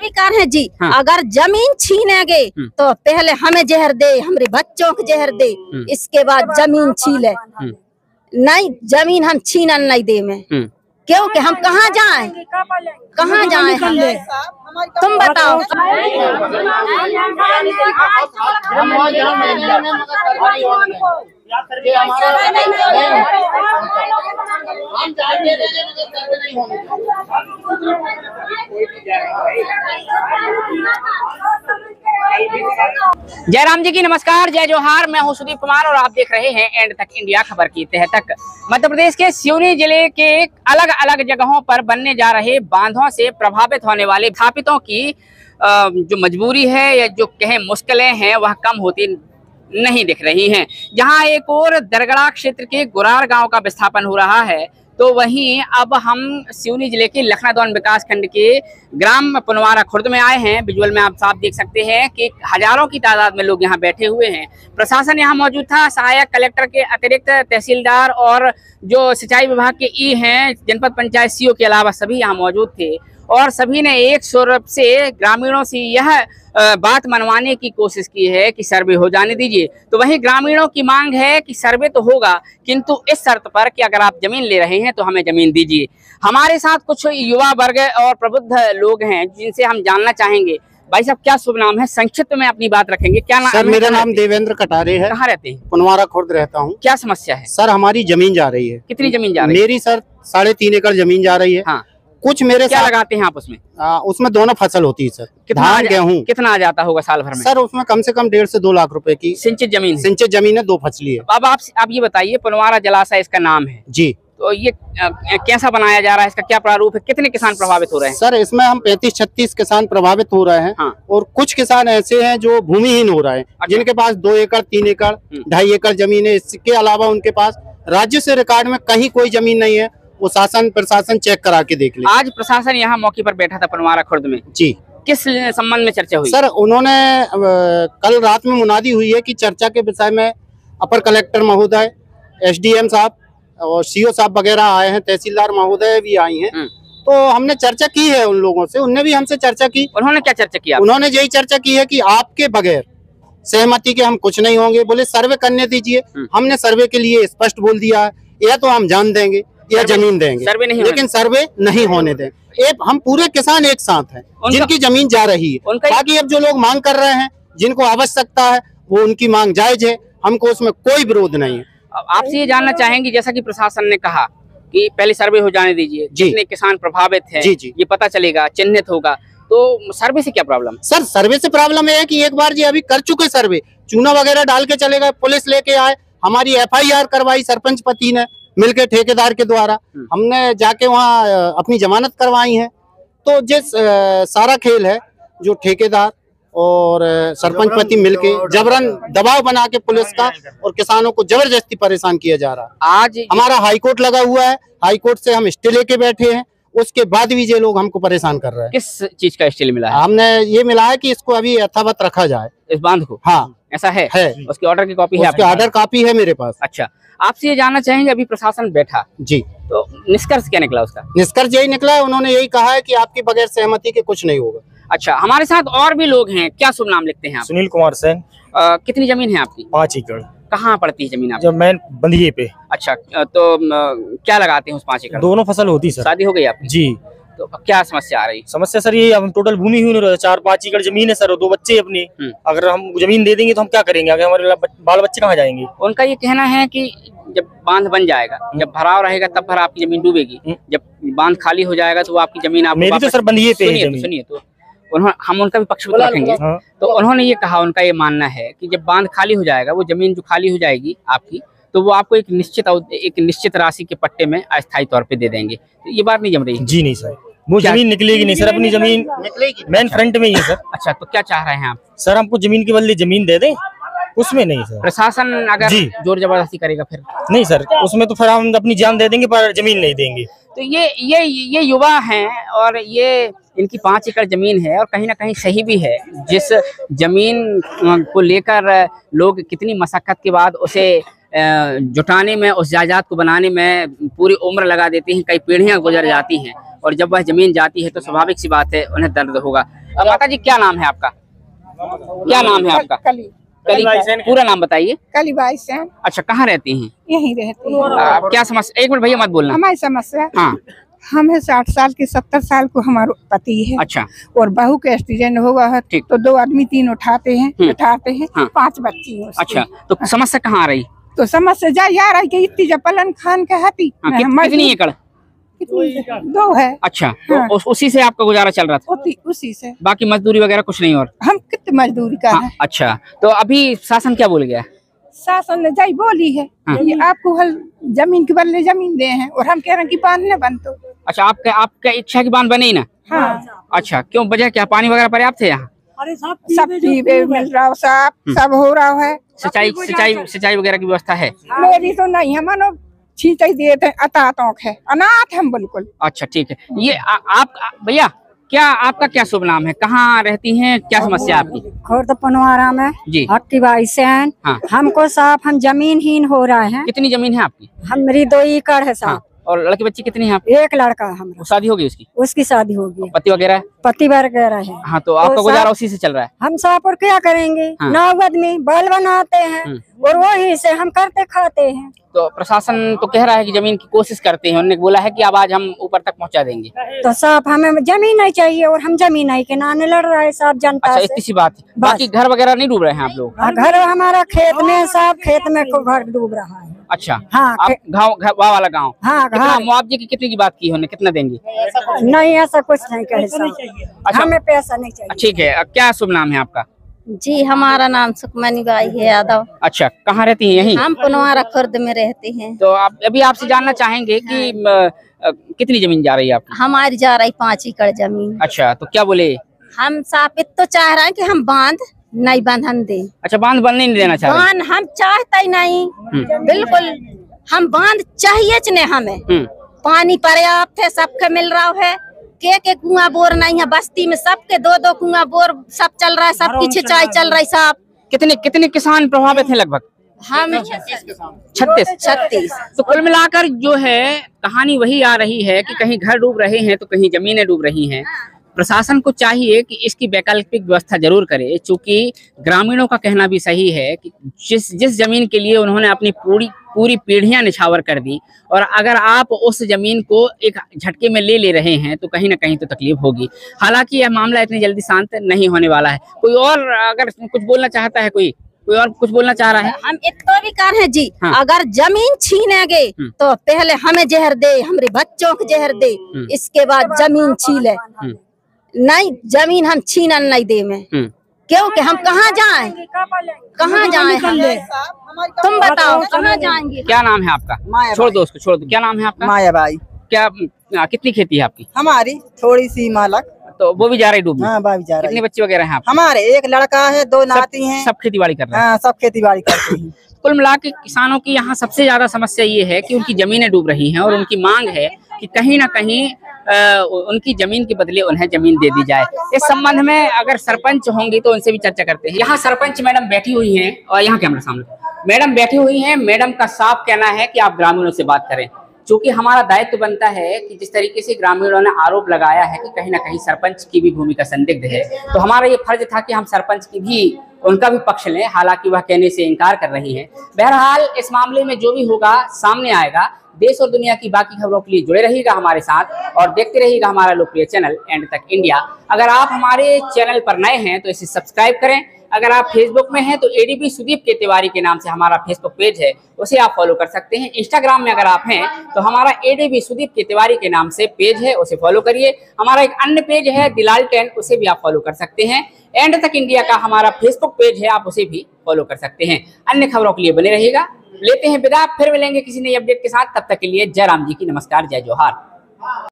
अधिकार है जी। हाँ। अगर जमीन छीनेंगे तो पहले हमें जहर दे, हमारे बच्चों को जहर दे, इसके बाद जमीन छीले। नहीं, जमीन हम छीनन नहीं दे में, क्योंकि हम कहाँ जाएं, कहाँ जाएं हम? तुम बताओ। जयराम जी की नमस्कार, जय जोहार। मैं हूं सुदीप कुमार और आप देख रहे हैं एंड तक इंडिया खबर की तह तक। मध्य प्रदेश के सिवनी जिले के अलग अलग जगहों पर बनने जा रहे बांधों से प्रभावित होने वाले स्थापितों की जो मजबूरी है या जो कहें मुश्किलें हैं वह कम होती नहीं दिख रही हैं। जहां एक और दरगड़ा क्षेत्र के गुरार गांव का विस्थापन हो रहा है, तो वहीं अब हम सिवनी जिले के लखनादौन विकास खंड के ग्राम पुनवारा खुर्द में आए हैं। विजुअल में आप साफ देख सकते हैं कि हजारों की तादाद में लोग यहाँ बैठे हुए हैं। प्रशासन यहाँ मौजूद था, सहायक कलेक्टर के अतिरिक्त तहसीलदार और जो सिंचाई विभाग के ई हैं, जनपद पंचायत सीओ के अलावा सभी यहाँ मौजूद थे और सभी ने एक सुर से ग्रामीणों से यह बात मनवाने की कोशिश की है कि सर्वे हो जाने दीजिए। तो वहीं ग्रामीणों की मांग है कि सर्वे तो होगा, किंतु इस शर्त पर कि अगर आप जमीन ले रहे हैं तो हमें जमीन दीजिए। हमारे साथ कुछ युवा वर्ग और प्रबुद्ध लोग हैं जिनसे हम जानना चाहेंगे। भाई साहब, क्या शुभ नाम है? संक्षिप्त में अपनी बात रखेंगे। क्या नाम? सर, मेरा नाम देवेंद्र कटारे है। कहाँ रहते हैं? पुनवारा खुर्द रहता हूँ। क्या समस्या है? सर, हमारी जमीन जा रही है। कितनी जमीन जा रही है? मेरी सर 3.5 एकड़ जमीन जा रही है। हाँ। कुछ मेरे क्या साथ लगाते हैं आप उसमें? उसमें दोनों फसल होती है सर, धान गेहूँ। कितना आ जाता होगा साल भर में? सर, उसमें कम से कम 1.5 से 2 लाख रुपए की सिंचित जमीन है, 2 फसली है। अब आप ये बताइए, पुनवारा जलाशय इसका नाम है जी, तो ये कैसा बनाया जा रहा है? इसका क्या प्रारूप है? कितने किसान प्रभावित हो रहे हैं? सर, इसमें हम 35-36 किसान प्रभावित हो रहे हैं। हाँ। और कुछ किसान ऐसे हैं जो भूमिहीन हो रहे हैं। अच्छा। जिनके पास 2 एकड़ 3 एकड़ 2.5 एकड़ जमीन है। इसके अलावा उनके पास राज्य से रिकॉर्ड में कहीं कोई जमीन नहीं है। वो शासन प्रशासन चेक करा के देख ले। आज प्रशासन यहाँ मौके पर बैठा था पुनवारा खुर्द में जी, किस संबंध में चर्चा हुई? सर, उन्होंने कल रात में मुनादी हुई है कि चर्चा के विषय में अपर कलेक्टर महोदय, एसडीएम साहब और सीओ साहब वगैरह आए हैं, तहसीलदार महोदय भी आई हैं। तो हमने चर्चा की है उन लोगों से, उनने भी हमसे चर्चा की। उन्होंने क्या चर्चा किया? उन्होंने यही चर्चा की है कि आपके बगैर सहमति के हम कुछ नहीं होंगे। बोले सर्वे करने दीजिए। हमने सर्वे के लिए स्पष्ट बोल दिया है, या तो हम जान देंगे या जमीन देंगे, सर्वे नहीं, लेकिन सर्वे नहीं होने दें। हम पूरे किसान एक साथ हैं जिनकी जमीन जा रही है। बाकी अब जो लोग मांग कर रहे हैं, जिनको आवश्यकता है, वो उनकी मांग जायज है, हमको उसमें कोई विरोध नहीं है। आपसे ये जानना चाहेंगे, जैसा कि प्रशासन ने कहा कि पहले सर्वे हो जाने दीजिए, जितने किसान प्रभावित हैं ये पता चलेगा, चिन्हित होगा, तो सर्वे से क्या प्रॉब्लम? सर, सर्वे से प्रॉब्लम है कि एक बार जी अभी कर चुके सर्वे, चूना वगैरह डाल के चले गए, पुलिस लेके आए, हमारी FIR करवाई सरपंच पति ने मिलके ठेकेदार के द्वारा, हमने जाके वहाँ अपनी जमानत करवाई है। तो जिस सारा खेल है जो ठेकेदार और सरपंच पति मिलके जबरन दबाव बना के पुलिस का और किसानों को जबरदस्ती परेशान किया जा रहा है। आज हमारा हाईकोर्ट लगा हुआ है, हाईकोर्ट से हम स्टे लेके बैठे हैं, उसके बाद भी ये लोग हमको परेशान कर रहे हैं। किस चीज का स्टे मिला है? हमने ये मिला है कि इसको अभी यथावत रखा जाए, इस बांध को। हाँ, ऐसा है। उसके ऑर्डर की कॉपी है? उसके ऑर्डर कॉपी है मेरे पास। अच्छा, आपसे ये जानना चाहेंगे, अभी प्रशासन बैठा जी, तो निष्कर्ष क्या निकला उसका? निष्कर्ष यही निकला है, उन्होंने यही कहा है कि आपकी बगैर सहमति के कुछ नहीं होगा। अच्छा, हमारे साथ और भी लोग हैं। क्या शुभ नाम लिखते हैं आप? सुनील कुमार सेन। कितनी जमीन है आपकी? 5 एकड़। कहाँ पड़ती है जमीन आपकी? जब मैं बंधिये पे। अच्छा, तो क्या लगाते हैं उस 5 एकड़? दोनों फसल होती सर। शादी हो गई आपकी? जी। तो क्या समस्या आ रही? समस्या सर ये, अब टोटल भूमि ही नहीं, 4-5 एकड़ जमीन है सर, 2 बच्चे अपने। अगर हम जमीन दे देंगे तो हम क्या करेंगे? आगे हमारे बाल बच्चे कहाँ जाएंगे? उनका ये कहना है कि जब बांध बन जाएगा, जब भराव रहेगा तब भर आपकी जमीन डूबेगी, जब बांध खाली हो जाएगा तो वो आपकी जमीन आप मेरी तो सर बंधिये पे है। सुनिए, तो हम उनका भी पक्ष रखेंगे। तो उन्होंने ये कहा, उनका ये मानना है कि जब बांध खाली हो जाएगा, वो जमीन जो खाली हो जाएगी आपकी, तो वो आपको एक निश्चित राशि के पट्टे में अस्थायी तौर पे दे देंगे। तो ये बात नहीं जम रही? जी नहीं सर, वो जमीन निकलेगी नहीं सर, अपनी जमीन निकलेगी मेन फ्रंट में ही है सर। अच्छा, तो क्या चाह रहे हैं आप? सर, हमको जमीन के बदले जमीन दे दें, उसमें नहीं सर। प्रशासन अगर जोर जबरदस्ती करेगा फिर? नहीं सर, उसमें तो फिर हम अपनी जान दे देंगे पर जमीन नहीं देंगे। तो ये युवा हैं और ये इनकी 5 एकड़ जमीन है और कहीं ना कहीं सही भी है। जिस जमीन को लेकर लोग कितनी मशक्कत के बाद उसे जुटाने में, उस जायदाद को बनाने में पूरी उम्र लगा देते हैं, कई पीढ़ियां गुजर जाती हैं और जब वह जमीन जाती है तो स्वाभाविक सी बात है उन्हें दर्द होगा। माता जी क्या नाम है आपका? क्या नाम है आपका? कली पूरा नाम बताइए। कलीबाई सेन। अच्छा, कहाँ रहती हैं? यहीं रहती है। क्या समस्या? एक मिनट भैया मत बोलना। हमारी समस्या, हाँ। हम है 60 साल के, 70 साल को हमारा पति है। अच्छा। और बहू के एक्सीडेंट हुआ है, ठीक। तो 2 आदमी 3 उठाते हैं। हाँ। 5 बच्ची हैं उसकी। अच्छा, तो समस्या कहाँ आ रही? तो समस्या जा यार है कि इतनी जपलन खान के हती। हाँ, कितनी एकड़? 2 है। अच्छा, हाँ। तो उसी से आपका गुजारा चल रहा था? उसी से। बाकी मजदूरी वगैरह कुछ नहीं? और हम कितने मजदूरी का हाँ, है। अच्छा, तो अभी शासन क्या बोल गया? शासन ने जाई बोली है हाँ। ये आपको हल जमीन के बदले जमीन दे हैं, और हम कह रहे हैं कि बांध न बन। तो अच्छा, आपका इच्छा की बांध बने ही ना? हाँ। अच्छा, क्यों, वजह क्या? पानी वगैरह पर्याप्त है यहाँ? सब पीवे मिल रहा, सब हो रहा है। सिंचाई वगैरह की व्यवस्था है? मेरी तो नहीं है, मानो छींटे दिए थे, अतातोंक है, अनाथ हम बिल्कुल। अच्छा, ठीक है। ये आप भैया, क्या आपका क्या शुभ नाम है? कहाँ रहती हैं? क्या समस्या आपकी? खुर्द पनवारा में जी। हट्टीबाई सेन। हाँ। हमको साहब हम जमीनहीन हो रहे हैं। कितनी जमीन है आपकी? हमारी 2 एकड़ है साहब। हाँ। और लड़की बच्ची कितनी है आपकी? 1 लड़का है हमारा। शादी हो गई उसकी? उसकी शादी हो गई। पति वगैरह? पति वगैरह है। हाँ, तो आपका गुजारा उसी से चल रहा है? हम साहब और क्या करेंगे? हाँ। 9 आदमी बाल बनाते हैं और वही से हम करते खाते हैं। तो प्रशासन तो कह रहा है कि जमीन की कोशिश करते हैं, उन्होंने बोला है कि अब आज हम ऊपर तक पहुंचा देंगे। तो साहब हमें जमीन नहीं चाहिए, और हम जमीन नहीं के नाने लड़ रहे हैं साहब जनता अच्छा, से। इतनी सी बात है। बाकी घर वगैरह नहीं डूब रहे हैं आप लोग? घर हमारा खेत में साहब, खेत में घर डूब रहा है। अच्छा। हाँ, आप गाँव वाला गाँव? हाँ, कितना मुआवजे की कितनी की बात की उन्होंने? कितना देंगे? नहीं, ऐसा कुछ नहीं कहे साहब। अच्छा। हमें पैसा नहीं चाहिए। ठीक है। क्या शुभ नाम है आपका? जी, हमारा नाम सुखमनी बाई है यादव। अच्छा, कहाँ रहती हैं? यहीं? हम पनवारा खुर्द में रहते हैं। तो आप अभी आपसे जानना चाहेंगे कि कितनी जमीन जा रही है आपकी? हमारी जा रही 5 एकड़ जमीन। अच्छा, तो क्या बोले? हम साबित तो चाह रहे हैं कि हम बांध नहीं बंधन दे। अच्छा, बांध बनने नहीं देना चाह रहे? बांध हम चाहते ही नहीं, बिल्कुल हम बांध चाहिए च नहीं हमें। पानी पर्याप्त है, सबके मिल रहा है। के कुआं बोर नहीं है बस्ती में, सबके 2-2 कुआं बोर सब चल रहा है, सबकी सिंचाई चल रही साहब। कितने किसान प्रभावित हैं? लगभग हम 36। तो कुल मिलाकर जो है कहानी वही आ रही है कि कहीं घर डूब रहे हैं तो कहीं जमीनें डूब रही हैं। प्रशासन को चाहिए कि इसकी वैकल्पिक व्यवस्था जरूर करे, चूंकि ग्रामीणों का कहना भी सही है कि जिस जमीन के लिए उन्होंने अपनी पूरी पीढ़ियां निछावर कर दी, और अगर आप उस जमीन को एक झटके में ले रहे हैं तो कहीं ना कहीं तो तकलीफ होगी। हालांकि यह मामला इतनी जल्दी शांत नहीं होने वाला है। कोई और अगर कुछ बोलना चाहता है, कोई और कुछ बोलना चाह रहा है? हम इतना भी कह रहे हैं जी। हाँ। अगर जमीन छीनेंगे तो पहले हमें जहर दे, हमारे बच्चों को जहर दे, इसके बाद जमीन छीले। नहीं, जमीन हम छीनन नहीं दे में, क्योंकि हम कहाँ जाएं? कहाँ जाएं हम? तुम बताओ कहाँ जाएंगे? क्या नाम है आपका? छोड़ दो उसको, छोड़ दो। क्या नाम है आपका? मायाबाई। क्या कितनी खेती है आपकी? हमारी थोड़ी सी मालक। तो वो भी जा रही डूबने? हाँ, बाबी जा रही। कितने बच्चे वगैरह हैं आपके? हमारे 1 लड़का है, 2 नाती हैं। सब खेती बाड़ी कर रहे हैं? हाँ, सब खेती बाड़ी करते हैं। कुल मिला के किसानों की यहाँ सबसे ज्यादा समस्या ये है कि उनकी जमीनें डूब रही हैं, और उनकी मांग है कि कहीं ना कहीं उनकी जमीन के बदले उन्हें जमीन दे दी जाए। इस संबंध में अगर सरपंच होंगी तो उनसे भी चर्चा करते हैं। यहाँ सरपंच मैडम बैठी हुई हैं, और यहाँ कैमरा सामने मैडम बैठी हुई हैं। मैडम का साफ कहना है कि आप ग्रामीणों से बात करें, क्योंकि हमारा दायित्व बनता है कि जिस तरीके से ग्रामीणों ने आरोप लगाया है कि कहीं ना कहीं सरपंच की भी भूमिका संदिग्ध है, तो हमारा ये फर्ज था कि हम सरपंच की भी उनका भी पक्ष लें। हालांकि वह कहने से इनकार कर रही हैं। बहरहाल इस मामले में जो भी होगा सामने आएगा। देश और दुनिया की बाकी खबरों के लिए जुड़े रहिएगा हमारे साथ, और देखते रहिएगा हमारा लोकप्रिय चैनल एंड तक इंडिया। अगर आप हमारे चैनल पर नए हैं तो इसे सब्सक्राइब करें। अगर आप फेसबुक में हैं तो एडीबी सुदीप के तिवारी के नाम से हमारा फेसबुक पेज है, उसे आप फॉलो कर सकते हैं। इंस्टाग्राम में अगर आप हैं तो हमारा एडीबी सुदीप के तिवारी के नाम से पेज है, उसे फॉलो करिए। हमारा एक अन्य पेज है दिलाल 10, उसे भी आप फॉलो कर सकते हैं। एंड तक इंडिया का हमारा फेसबुक पेज है, आप उसे भी फॉलो कर सकते हैं। अन्य खबरों के लिए बने रहिएगा। लेते हैं विदा, फिर मिलेंगे किसी नई अपडेट के साथ। तब तक के लिए जय राम जी की, नमस्कार, जय जोहार।